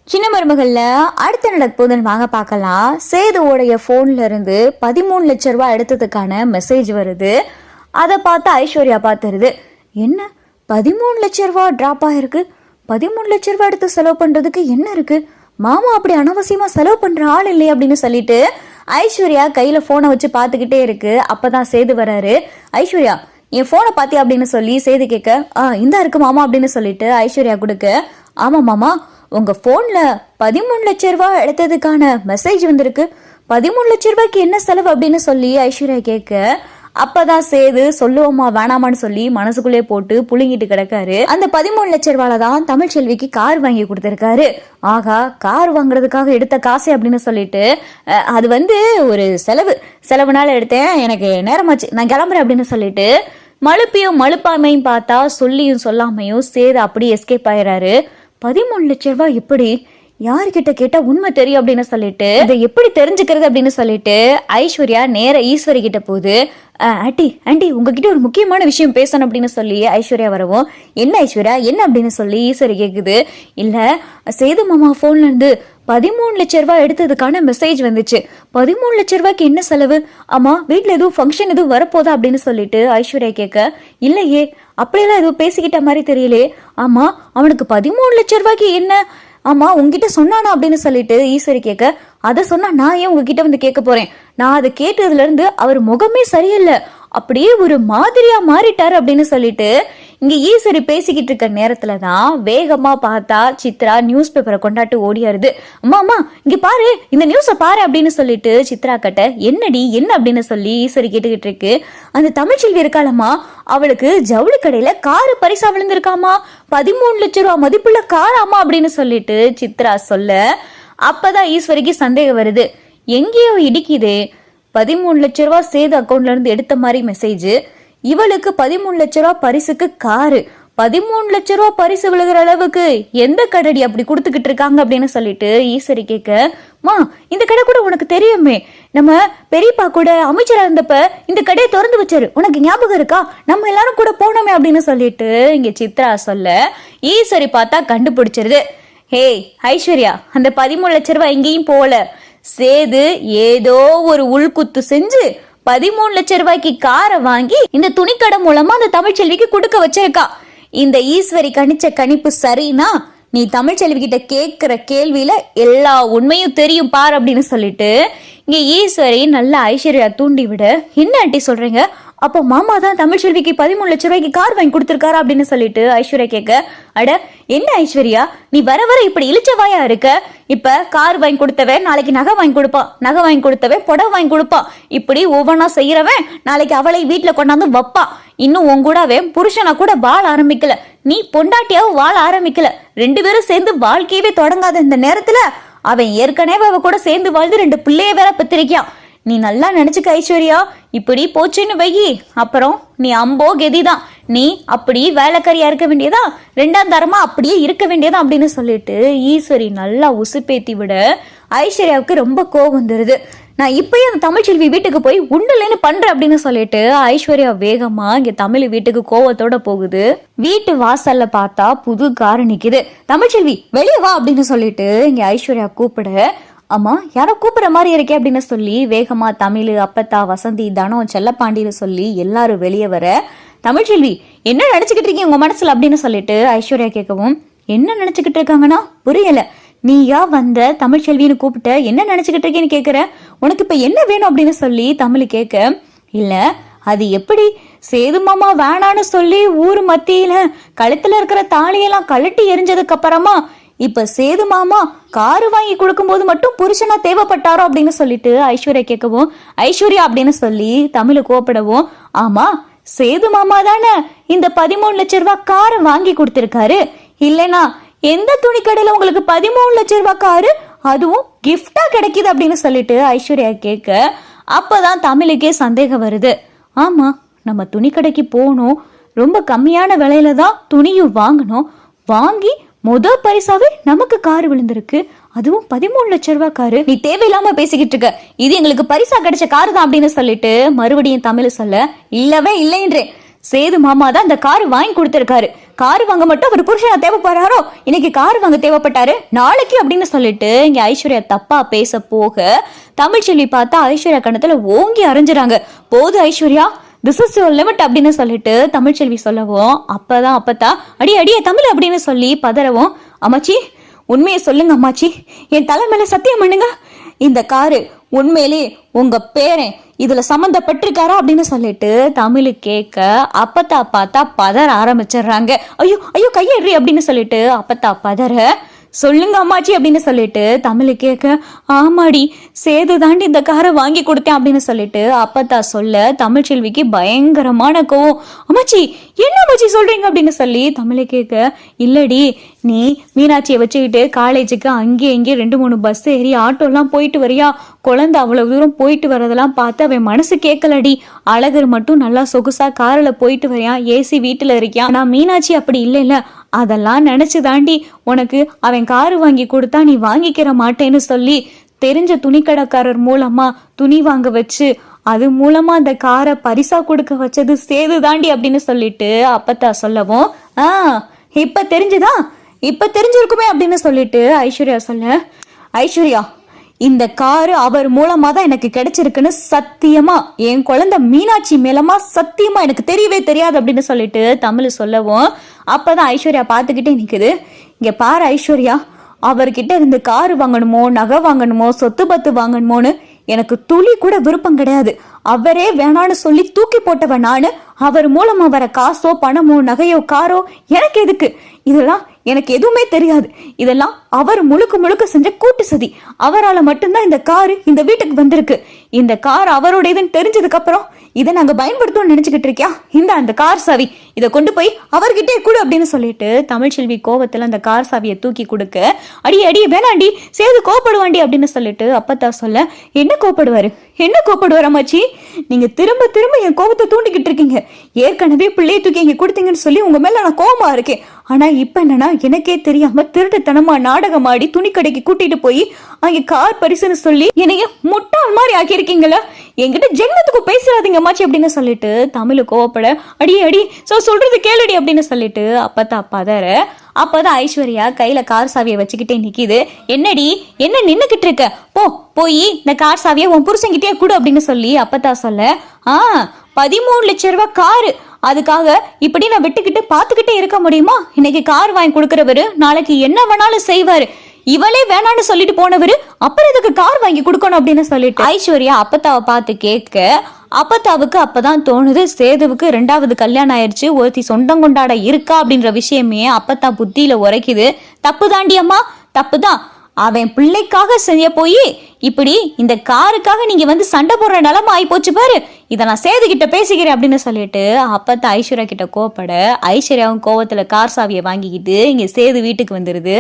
சின்ன மருமகள்ல அடுத்த நடக்க போதுன்னு வாங்க பார்க்கலாம். சேதுவோடைய போன்ல இருந்து 13 லட்ச ரூபாய் எடுத்ததுக்கான மெசேஜ் வருது. அதை பார்த்து ஐஸ்வர்யா பார்த்துருது. என்ன 13 லட்ச ரூபாய் டிராப் ஆயிருக்கு? 13 லட்ச ரூபாய் எடுத்து செலவு பண்றதுக்கு என்ன இருக்கு? மாமா அப்படி அனாவசியமா செலவு பண்ற ஆள் இல்லை அப்படின்னு சொல்லிட்டு ஐஸ்வர்யா கையில போனை வச்சு பார்த்துக்கிட்டே இருக்கு. அப்பதான் சேது வராரு. ஐஸ்வர்யா, என் போனை பாத்தியா அப்படின்னு சொல்லி சேது கேட்க, இந்தா இருக்கு மாமா அப்படின்னு சொல்லிட்டு ஐஸ்வர்யா கொடுக்க, ஆமா மாமா, உங்க போன்ல 13 லட்ச ரூபாய் எடுத்ததுக்கான மெசேஜ் வந்திருக்கு. 13 லட்ச ரூபாய்க்கு என்ன செலவு அப்படின்னு சொல்லி ஐஸ்வர்யா கேட்க, அப்பதான் சேது சொல்லுவோமா வேணாமான்னு சொல்லி மனசுக்குள்ளே போட்டு புழுங்கிட்டு கிடக்காரு. அந்த 13 லட்ச ரூபாயில தான் தமிழ்ச்செல்விக்கு கார் வாங்கி கொடுத்திருக்காரு. ஆகா, கார் வாங்குறதுக்காக எடுத்த காசு அப்படின்னு சொல்லிட்டு, அது ஒரு செலவுனால எடுத்தேன், எனக்கு நேரமாச்சு, நான் கிளம்புறேன் அப்படின்னு சொல்லிட்டு மழுப்பியும் மழுப்பாமையும் பார்த்தா சொல்லியும் சொல்லாமையும் சேது அப்படி எஸ்கேப் ஆயிடுறாரு. 13 லட்ச ரூபாய் எப்படி, யாருக்கிட்ட கேட்டா உண்மை தெரியும் அப்படின்னு சொல்லிட்டு இதை எப்படி தெரிஞ்சுக்கிறது அப்படின்னு சொல்லிட்டு ஐஸ்வர்யா நேர ஈஸ்வரி கிட்ட போகுது. ஆண்டி உங்ககிட்ட ஒரு முக்கியமான விஷயம் பேசணும் அப்படின்னு சொல்லி ஐஸ்வர்யா வரவும், என்ன ஐஸ்வர்யா என்ன அப்படின்னு சொல்லி ஈஸ்வரி கேக்குது. இல்ல, சேது மாமா போன்ல இருந்து 13 லட்ச ரூபாய் எடுத்ததுக்கான மெசேஜ் வந்துச்சு. 13 லட்ச ரூபாய்க்கு என்ன செலவு? ஆமா, வீட்டுல எதுவும் ஃபங்க்ஷன் எதுவும் வரப்போதா அப்படின்னு சொல்லிட்டு ஐஸ்வர்யா கேட்க, இல்லையே, அப்படியெல்லாம் எதுவும் பேசிக்கிட்ட மாதிரி தெரியலே. ஆமா, அவனுக்கு 13 லட்ச ரூபாய்க்கு என்ன, ஆமா உங்ககிட்ட சொன்னானா அப்படின்னு சொல்லிட்டு ஈஸ்வரி கேட்க, அதை சொன்னா நான் ஏன் உங்ககிட்ட வந்து கேட்க போறேன்? நான் அதை கேட்டதுல இருந்து அவர் முகமே சரியில்லை, அப்படியே ஒரு மாதிரியா மாறிட்டாரு அப்படின்னு சொல்லிட்டு இங்க ஈஸ்வரி பேசிக்கிட்டு இருக்க நேரத்துலதான் வேகமா பார்த்தா சித்ரா நியூஸ் பேப்பரை கொண்டாட்டு ஓடியாருது. அம்மா அம்மா இங்க பாரு, இந்த நியூஸ பாரு அப்படின்னு சொல்லிட்டு சித்ரா கிட்ட, என்னடி என்ன அப்படின்னு சொல்லி ஈஸ்வரி கேட்டுக்கிட்டு இருக்கு. அந்த தமிழ்ச்செல்வி இருக்காளம்மா, அவளுக்கு ஜவுளி கடையில காரு பரிசா விழுந்திருக்காமா, 13 லட்ச ரூபா மதிப்புள்ள காராமா அப்படின்னு சொல்லிட்டு சித்ரா சொல்ல, அப்பதான் ஈஸ்வரிக்கு சந்தேகம் வருது. எங்கேயோ இடிக்குதே, 13 லட்ச ரூபா சேது அக்கௌண்ட்ல இருந்து எடுத்த மாதிரி மெசேஜ், இவளுக்கு 13 லட்ச ரூபா பரிசுக்கு காரு, 13 லட்ச ரூபா பரிசு விழுகிற அளவுக்கு எந்த கடடி அப்படி கொடுத்துக்கிட்டு இருக்காங்க அப்படின்னு சொல்லிட்டு ஈஸ்வரி கேட்க, மா இந்த கடை கூட உனக்கு தெரியுமே, நம்ம பெரியப்பா கூட அமைச்சரா இருந்தப்ப இந்த கடையை திறந்து வச்சாரு, உனக்கு ஞாபகம் இருக்கா? நம்ம எல்லாரும் கூட போனோமே அப்படின்னு சொல்லிட்டு இங்க சித்ரா சொல்ல, ஈஸ்வரி பார்த்தா கண்டுபிடிச்சிருது. ஹே ஐஸ்வர்யா, அந்த 13 லட்ச ரூபாய் எங்கேயும் போல, சேது ஏதோ ஒரு உள்குத்து செஞ்சு 13 லட்ச ரூபாய்க்கு காரை வாங்கி இந்த துணிக்கடை மூலமா அந்த தமிழ்ச்செல்விக்கு கொடுக்க வச்சிருக்கா. இந்த ஈஸ்வரி கணிச்ச கணிப்பு சரினா நீ தமிழ்ச்செல்வி கிட்ட கேட்கிற கேள்வியில எல்லா உண்மையும் தெரியும் பார் அப்படின்னு சொல்லிட்டு இங்க ஈஸ்வரி நல்லா ஐஸ்வர்யா தூண்டி விட, என்ன ஆண்டி சொல்றீங்க? அப்போ மாமா தான் தமிழ்ச்செல்விக்கு 13 லட்ச ரூபாய்க்கு கார் வாங்கி கொடுத்திருக்காரா அப்படின்னு சொல்லிட்டு ஐஸ்வர்யா கேட்க, அட என்ன ஐஸ்வர்யா, நீ வர வர இப்படி இழிச்சவாயா இருக்க? இப்ப கார் வாங்கி கொடுத்தவன் நாளைக்கு நகை வாங்கி கொடுப்பான், நகை வாங்கி கொடுத்தவன் புடவை வாங்கி கொடுப்பான், இப்படி ஒவ்வொன்னா செய்யறவன் நாளைக்கு அவளை வீட்டுல கொண்டாந்து வப்பான். இன்னும் உன் கூடவே புருஷனா கூட வாழ ஆரம்பிக்கல, நீ பொண்டாட்டியாவும் வாழ ஆரம்பிக்கல, 2 பேரும் சேர்ந்து வாழ்க்கையவே தொடங்காத இந்த நேரத்துல அவன் ஏற்கனவே அவ கூட சேர்ந்து வாழ்ந்து 2 பிள்ளைய வேற பெற்றிருக்கான். நீ நல்லா நினைச்சுக்க ஐஸ்வர்யா, இப்படி போச்சுன்னு வையி, அப்புறம் நீ அம்போ கெதிதான், நீ அப்படி வேலைக்காரியா இருக்க வேண்டியதா, 2ஆம் தரமா அப்படியே இருக்க வேண்டியதா அப்படின்னு சொல்லிட்டு ஈஸ்வரி நல்லா உசுப்பேத்தி விட ஐஸ்வர்யாவுக்கு ரொம்ப கோவம் வந்துருது. நான் இப்பயே அந்த தமிழ்ச்செல்வி வீட்டுக்கு போய் உண்டுலன்னு பண்றேன் அப்படின்னு சொல்லிட்டு ஐஸ்வர்யா வேகமா இங்க தமிழ் வீட்டுக்கு கோவத்தோட போகுது. வீட்டு வாசல்ல பார்த்தா புது கார் நிக்குது. தமிழ்ச்செல்வி வெளியே வா அப்படின்னு சொல்லிட்டு இங்க ஐஸ்வர்யா கூப்பிட, அம்மா யாரோ கூப்பிடுற மாதிரி இருக்கே அப்படின்னு சொல்லி வேகமா தமிழ், அப்பத்தா, வசந்தி, தனம், செல்லப்பாண்டின்னு சொல்லி எல்லாரும் வெளியே வர, தமிழ்ச்செல்வி என்ன நினைச்சுக்கிட்டு இருக்கீங்க உங்க மனசுல அப்படின்னு சொல்லிட்டு ஐஸ்வர்யா கேட்கவும், என்ன நினைச்சுக்கிட்டு இருக்காங்கன்னா புரியல, நீயா வந்த தமிழ்ச்செல்வின்னு கூப்பிட்ட, என்ன நினைச்சுக்கிட்டு இருக்கேன்னு கேக்குற, உனக்கு இப்ப என்ன வேணும் அப்படின்னு சொல்லி தமிழ் கேட்க, இல்ல அது எப்படி, சேது மாமா வேணான்னு சொல்லி ஊர் மத்தியில கழுத்துல இருக்கிற தாலியெல்லாம் கழட்டி எரிஞ்சதுக்கு அப்புறமா இப்ப சேது மாமா காரு வாங்கி கொடுக்கும் போது மட்டும் புருஷனா தேவைப்பட்டாரோ அப்படின்னு சொல்லிட்டு ஐஸ்வர்யா கேட்கவும், ஐஸ்வர்யா அப்படின்னு சொல்லி தமிழ் கோப்படவும், ஆமா சேது மாமா தானே இந்த 13 லட்ச ரூபாய் காரை வாங்கி கொடுத்திருக்காரு, இல்லைனா எந்த துணி கடையில உங்களுக்கு 13 லட்ச ரூபாய் காரு அதுவும் கிஃப்டா கிடைக்குது அப்படின்னு சொல்லிட்டு ஐஸ்வர்யா கேட்க, அப்பதான் தமிழுக்கே சந்தேகம் வருது. ஆமா, நம்ம துணி கடைக்கு போகணும், ரொம்ப கம்மியான விலையில தான் துணியும் வாங்கணும், வாங்கி முதல் பரிசாவே நமக்கு காரு விழுந்திருக்கு, அதுவும் 13 லட்ச ரூபாய் காரு, நீ தேவையில்லாம பேசிக்கிட்டு இருக்க, இது எங்களுக்கு பரிசா கிடைச்ச காரு தான் அப்படின்னு சொல்லிட்டு மறுபடியும் தமிழ் சொல்ல, இல்லவே இல்லைன்றேன், சேது மாமா தான் இந்த கார் வாங்கி கொடுத்துருக்காரு. கார் வாங்க மட்டும் அவர் புருஷனை தேவைப்படுறாரோ, இன்னைக்கு கார் வாங்க தேவைப்பட்டாரு, நாளைக்கு அப்படின்னு சொல்லிட்டு இங்க ஐஸ்வர்யா தப்பா பேச போக தமிழ்ச்செல்வி பார்த்தா ஐஸ்வர்யா கணத்துல ஓங்கி அரைஞ்சிறாங்க. போது Aishwarya, this is your limit அப்படின்னு சொல்லிட்டு தமிழ்ச்செல்வி சொல்லவும் அப்பத்தா அடியே தமிழ் அப்படின்னு சொல்லி பதறவும், அம்மாச்சி உண்மையை சொல்லுங்க அம்மாச்சி, என் தலை மேல சத்தியம் பண்ணுங்க, இந்த காரு உண்மையிலே உங்க பேரன் இதுல சம்மந்தப்பட்டிருக்காரா அப்படின்னு சொல்லிட்டு தமிழு கேட்க அப்பத்தா பார்த்தா பதற ஆரம்பிச்சிடுறாங்க. ஐயோ ஐயோ கையேறி அப்படின்னு சொல்லிட்டு அப்பத்தா பதற, சொல்லுங்க அம்மாச்சி அப்படின்னு சொல்லிட்டு தமிழு கேட்க, ஆமாடி சேது தாண்டி இந்த காரை வாங்கி கொடுத்தேன் அப்படின்னு சொல்லிட்டு அப்பத்தா சொல்ல தமிழ்ச்செல்விக்கு பயங்கரமான கோவம். அம்மாச்சி என்ன அம்மாச்சி சொல்றீங்க அப்படின்னு சொல்லி தமிழை கேட்க, இல்லடி நீ மீனாட்சியை வச்சுக்கிட்டு காலேஜுக்கு அங்கே இங்கே 2-3 பஸ் ஏறி ஆட்டோலாம் போயிட்டு வரியா, குழந்தை அவ்வளவு தூரம் போயிட்டு வரதெல்லாம் பார்த்து அவன் மனசு கேட்கலடி, அழகர் மட்டும் நல்லா சொகுசா காரில் போயிட்டு வரையான், ஏசி வீட்டில் இருக்கியான், நான் மீனாட்சி அப்படி இல்லை, அதெல்லாம் நினைச்சு தாண்டி உனக்கு அவன் காரு வாங்கி கொடுத்தா நீ வாங்கிக்கிற மாட்டேன்னு சொல்லி தெரிஞ்ச துணிக்கடைக்காரர் மூலமா துணி வாங்க வச்சு அது மூலமா அந்த காரை பரிசா கொடுக்க வச்சது சேது தாண்டி அப்படின்னு சொல்லிட்டு அப்பத்தா சொல்லவும், இப்ப தெரிஞ்சுதா, இப்ப தெரிஞ்சிருக்குமே அப்படின்னு சொல்லிட்டு ஐஸ்வர்யா சொல்ல, ஐஸ்வர்யா இந்த காரு அவர் மூலமா தான் எனக்கு கிடைச்சிருக்குன்னு சத்தியமா என் குழந்தை மீனாட்சி மேலமா சத்தியமா எனக்கு தெரியவே தெரியாது அப்படின்னு சொல்லிட்டு தமிழ் சொல்லவும் அப்பதான் ஐஸ்வர்யா பார்த்துக்கிட்டே நிக்குது. இங்க பாரு ஐஸ்வர்யா, அவர்கிட்ட இருந்து காரு வாங்கணுமோ நகை வாங்கணுமோ சொத்து பத்து வாங்கணுமோன்னு எனக்கு துளி கூட விருப்பம் கிடையாது. அவரே வேணான்னு சொல்லி தூக்கி போட்டவன் நானு. அவர் மூலமா வர காசோ பணமோ நகையோ காரோ எனக்கு எதுக்கு, இதெல்லாம் எனக்கு எதுவுமே தெரியாது. இதெல்லாம் அவர் முழுக்க முழுக்க செஞ்ச கூட்டு சதி. அவரால் மட்டும்தான் இந்த காரு இந்த வீட்டுக்கு வந்திருக்கு. இந்த கார் அவருடையதுன்னு தெரிஞ்சதுக்கு அப்புறம் இதை நாங்க பயன்படுத்தோம்னு நினைச்சுக்கிட்டு இருக்கியா, இந்த அந்த கார் சாவி இதை கொண்டு போய் அவர்கிட்டே கொடு அப்படின்னு சொல்லிட்டு தமிழ்ச்செல்வி கோவத்துல அந்த கார் சாவியை தூக்கி கொடுக்க, அடியே வேணாண்டி சேது கோப்படுவாண்டி அப்படின்னு சொல்லிட்டு அப்பத்தா சொல்ல, என்ன கோப்படுவார் அம்மாச்சி, நீங்க திரும்ப திரும்ப என் கோபத்தை தூண்டிக்கிட்டு இருக்கீங்க. ஏற்கனவே பிள்ளையை தூக்கி இங்க கொடுத்தீங்கன்னு சொல்லி உங்க மேல நான் கோபமா இருக்கேன். ஆனா இப்ப என்னன்னா எனக்கே தெரியாம திருட்டுத்தனமா நாடகம் ஆடி துணி கடைக்கு கூட்டிட்டு போய் அங்க கார் பரிசுன்னு சொல்லி என்னைய முட்டாள் மாதிரி ஆக்கியிருக்கீங்களா, என்கிட்ட ஜென்மத்துக்கு பேசுறாதீங்க அம்மாச்சி அப்படின்னு சொல்லிட்டு தமிழ் கோவப்பட, அடி சொல்றது கேளுடி அப்படின்னு சொல்லிட்டு அப்பத்தா பதற. அப்பதான் ஐஸ்வர்யா கையில கார் சாவியை வச்சுக்கிட்டே நிக்கிது. என்னடி என்ன நின்னுக்கிட்டு இருக்க, போய் இந்த கார் சாவியை உன் புருஷன்கிட்டே கொடு அப்படின்னு சொல்லி அப்பத்தா சொல்ல, 13 லட்சம் ரூபாய் காரு, அதுக்காக இப்படி நான் விட்டுக்கிட்டு பாத்துக்கிட்டே இருக்க முடியுமா? இன்னைக்கு கார் வாங்கி கொடுக்கறவரு நாளைக்கு என்ன வேணாலும் செய்வாரு. இவளே வேணான்னு சொல்லிட்டு போனவரு அப்புறம் இதுக்கு கார் வாங்கி கொடுக்கணும் அப்படின்னு சொல்லிட்டு ஐஸ்வர்யா அப்பத்தாவை பார்த்து கேட்க, அப்பத்தாவுக்கு அப்பதான் தோணுது சேதுவுக்கு 2வது கல்யாணம் ஆயிடுச்சு, ஒருத்தி சொந்தம் கொண்டாட இருக்கா அப்படின்ற விஷயமே அப்பத்தா புத்தியில உரைக்குது. தப்பு தாண்டி அம்மா, தப்புதான். அவன் பிள்ளைக்காக செய்ய போய் இப்படி இந்த காருக்காக நீங்க வந்து சண்டை போடுற நிலைமை ஆகி போச்சு பாரு, இதை நான் சேது கிட்ட பேசிக்கிறேன் அப்படின்னு சொல்லிட்டு அப்பத்தான் ஐஸ்வர்யா கிட்ட கோவப்பட, ஐஸ்வர்யாவும் கோவத்துல கார் சாவியை வாங்கிக்கிட்டு இங்க சேது வீட்டுக்கு வந்துருது.